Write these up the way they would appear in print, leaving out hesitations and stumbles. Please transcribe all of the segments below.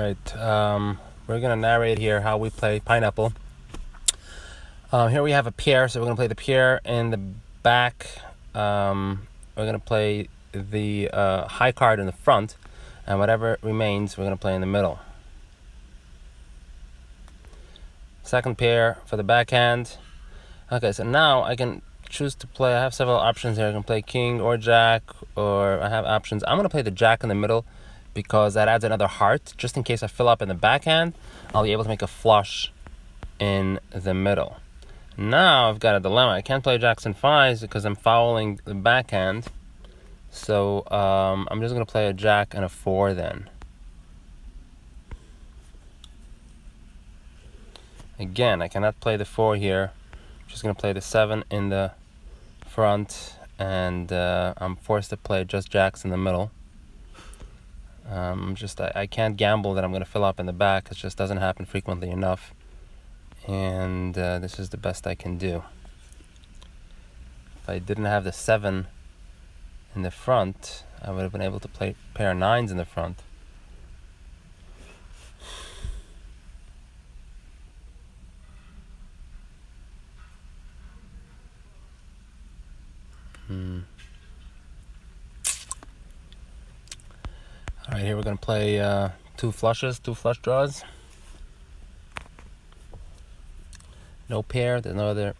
Alright, we're going to narrate here how we play Pineapple. Here we have a pair, so we're going to play the pair in the back. We're going to play the high card in the front, and whatever remains, we're going to play in the middle. Second pair for the backhand. Okay, so now I can choose to play. I have several options here. I can play king or jack, or I have options. I'm going to play the jack in the middle because that adds another heart. Just in case I fill up in the backhand, I'll be able to make a flush in the middle. Now I've got a dilemma. I can't play jacks and fives because I'm fouling the backhand. So I'm just going to play a jack and a 4 then. Again, I cannot play the 4 here. I'm just going to play the 7 in the front, and I'm forced to play just jacks in the middle. I can't gamble that I'm going to fill up in the back. It just doesn't happen frequently enough. And this is the best I can do. If I didn't have the 7 in the front, I would have been able to play pair 9s in the front. Alright, here we're going to play 2 flush draws. No pair, there's no other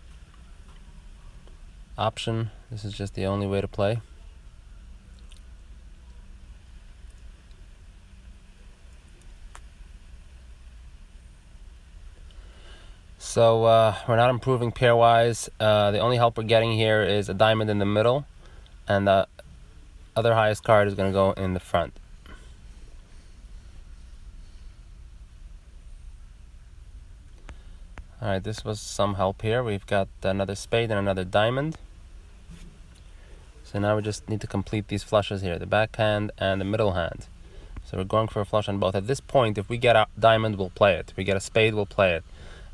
option. This is just the only way to play. So we're not improving pairwise. The only help we're getting here is a diamond in the middle, and the other highest card is going to go in the front. Alright, this was some help here. We've got another spade and another diamond. So now we just need to complete these flushes here, the backhand and the middle hand. So we're going for a flush on both. At this point, if we get a diamond, we'll play it. If we get a spade, we'll play it.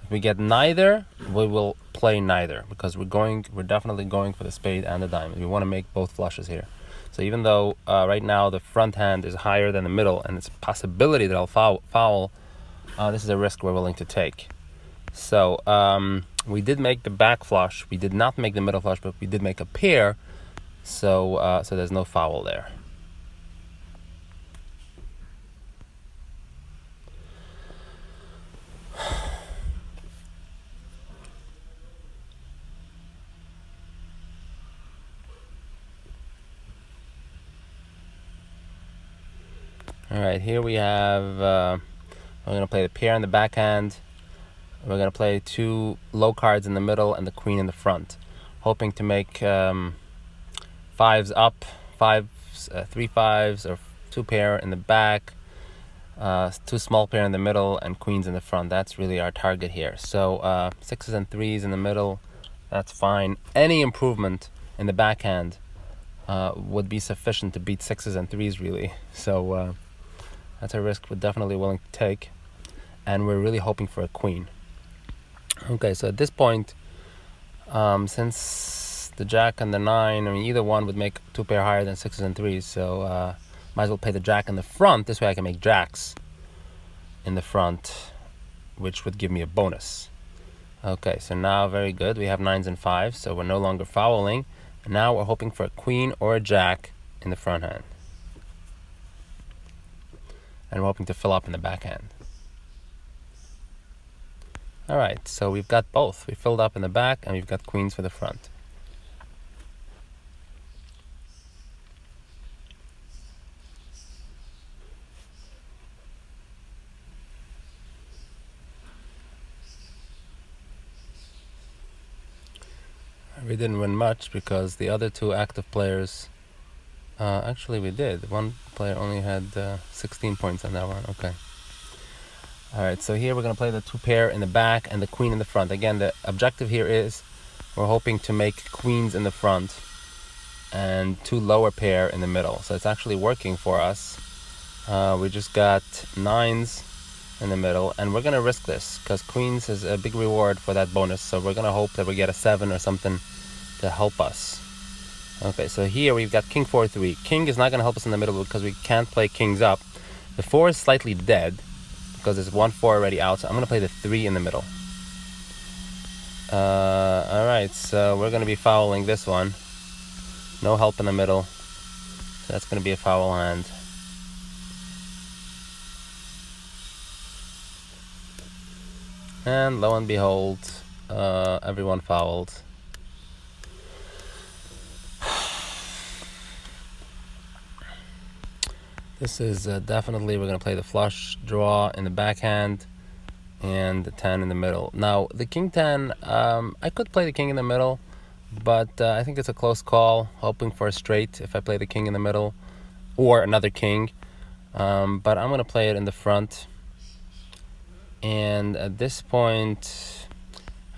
If we get neither, we will play neither, because we're definitely going for the spade and the diamond. We want to make both flushes here. So even though right now the front hand is higher than the middle, and it's a possibility that I'll foul, this is a risk we're willing to take. So we did make the back flush. We did not make the middle flush, but we did make a pair. So there's no foul there. All right, here we have. I'm going to play the pair in the backhand. We're going to play 2 low cards in the middle and the queen in the front, hoping to make 5s up, 3 5s, or 2 pair in the back, 2 small pair in the middle, and queens in the front. That's really our target here. So 6s and 3s in the middle, that's fine. Any improvement in the backhand would be sufficient to beat 6s and 3s, really. So that's a risk we're definitely willing to take, and we're really hoping for a queen. Okay, so at this point, since the jack and the 9, I mean, either one would make 2 pair higher than 6s and 3s, so might as well play the jack in the front. This way I can make jacks in the front, which would give me a bonus. Okay, so now very good. We have 9s and 5s, so we're no longer fouling. And now we're hoping for a queen or a jack in the front hand. And we're hoping to fill up in the backhand. Alright, so we've got both. We filled up in the back, and we've got queens for the front. We didn't win much because the other 2 active players, actually we did. One player only had 16 points on that one. Okay. Alright, so here we're going to play the 2 pair in the back and the queen in the front. Again, the objective here is we're hoping to make queens in the front and 2 lower pair in the middle. So it's actually working for us. We just got 9s in the middle, and we're going to risk this because queens is a big reward for that bonus. So we're going to hope that we get a 7 or something to help us. Okay, so here we've got king 4-3. King is not going to help us in the middle because we can't play kings up. The 4 is slightly dead. because there's 1-4 already out. So I'm gonna play the 3 in the middle. All right, so we're gonna be fouling this one. No help in the middle. So that's gonna be a foul hand. And lo and behold, everyone fouled. This is definitely, we're going to play the flush draw in the backhand and the 10 in the middle. Now, the king 10, I could play the king in the middle, but I think it's a close call, hoping for a straight if I play the king in the middle or another king. But I'm going to play it in the front. And at this point,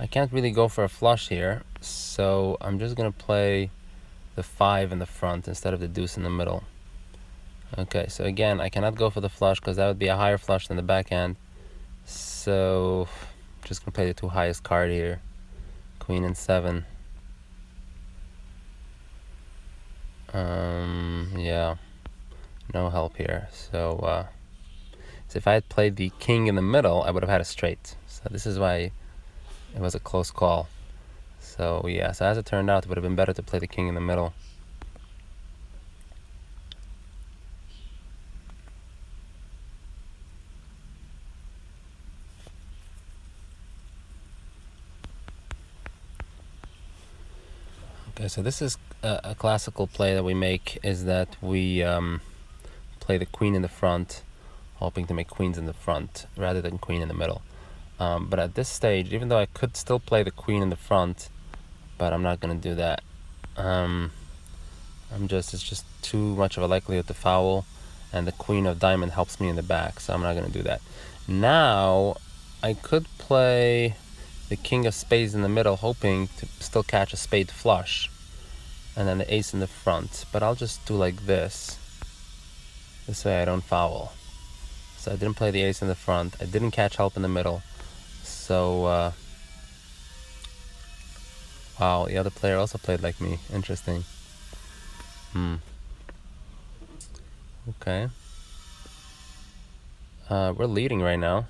I can't really go for a flush here. So I'm just going to play the 5 in the front instead of the deuce in the middle. Okay, so again, I cannot go for the flush because that would be a higher flush than the backhand. So I'm just going to play the 2 highest card here. Queen and 7. Yeah, no help here. So if I had played the king in the middle, I would have had a straight. So this is why it was a close call. So yeah, so as it turned out, it would have been better to play the king in the middle. Okay, so this is a classical play that we make, is that we play the queen in the front, hoping to make queens in the front rather than queen in the middle. But at this stage, even though I could still play the queen in the front, but I'm not going to do that. It's just too much of a likelihood to foul, and the queen of diamond helps me in the back, so I'm not going to do that. Now, I could play the king of spades in the middle, hoping to still catch a spade flush, and then the ace in the front. But I'll just do like this. This way I don't foul. So I didn't play the ace in the front. I didn't catch help in the middle. So, wow, the other player also played like me. Interesting. Okay. We're leading right now.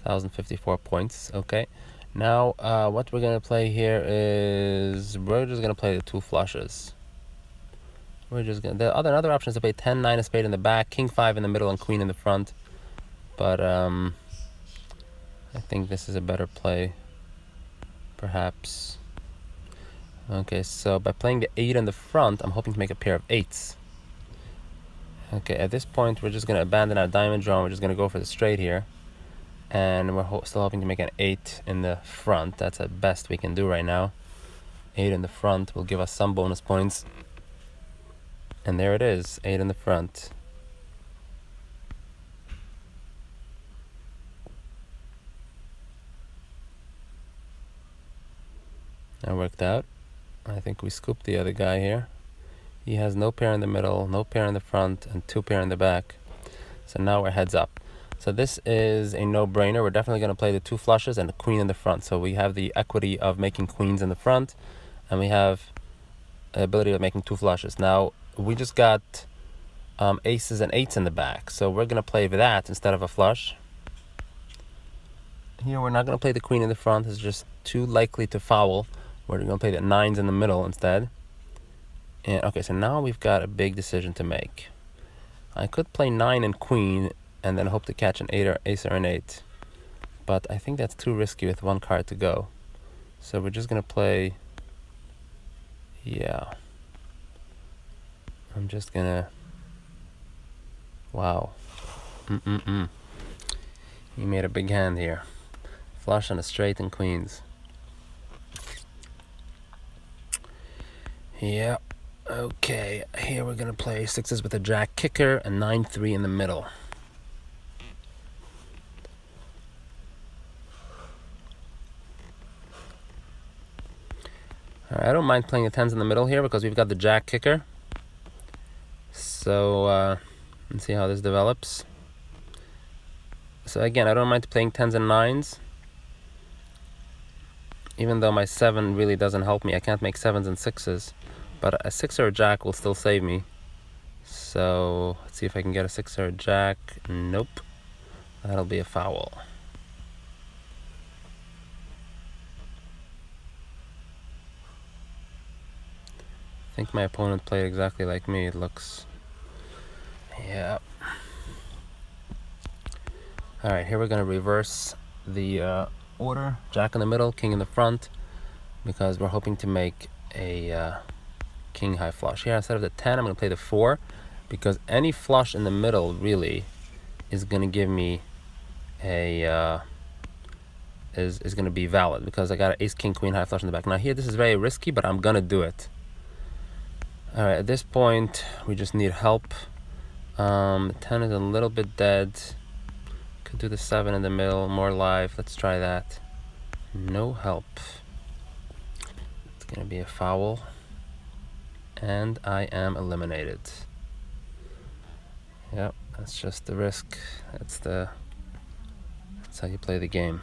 1,054 points. Okay. Now, what we're going to play here is, we're just going to play the 2 flushes. The other option is to play 10, 9 of spade in the back, king 5 in the middle, and queen in the front. But I think this is a better play, perhaps. Okay, so by playing the 8 in the front, I'm hoping to make a pair of 8s. Okay, at this point, we're just going to abandon our diamond draw. We're just going to go for the straight here. And we're still hoping to make an 8 in the front. That's the best we can do right now. 8 in the front will give us some bonus points. And there it is, 8 in the front. That worked out. I think we scooped the other guy here. He has no pair in the middle, no pair in the front, and 2 pair in the back. So now we're heads up. So this is a no-brainer. We're definitely going to play the 2 flushes and the queen in the front. So we have the equity of making queens in the front, and we have the ability of making 2 flushes. Now, we just got aces and 8s in the back. So we're going to play that instead of a flush. Here, we're not going to play the queen in the front. It's just too likely to foul. We're going to play the 9s in the middle instead. And okay, so now we've got a big decision to make. I could play 9 and queen and then hope to catch an 8 or ace or an 8. But I think that's too risky with 1 card to go. So we're just going to play, yeah. I'm just going to, wow. He made a big hand here. Flush on a straight and queens. Yeah. Okay, here we're going to play 6s with a jack kicker and 9-3 in the middle. Alright, I don't mind playing the 10s in the middle here because we've got the jack kicker. So, let's see how this develops. So again, I don't mind playing 10s and 9s. Even though my 7 really doesn't help me. I can't make 7s and 6s. But a 6 or a jack will still save me. So let's see if I can get a 6 or a jack. Nope. That'll be a foul. I think my opponent played exactly like me, it looks. Yeah. Alright, here we're going to reverse the order. Jack in the middle, king in the front, because we're hoping to make a king high flush. Here, instead of the 10, I'm going to play the 4, because any flush in the middle really is going to give me a is going to be valid, because I got an ace king queen high flush in the back. Now here, this is very risky, but I'm going to do it. Alright, at this point, we just need help. 10 is a little bit dead. Could do the 7 in the middle, more live. Let's try that. No help. It's going to be a foul. And I am eliminated. Yep, that's just the risk. That's how you play the game.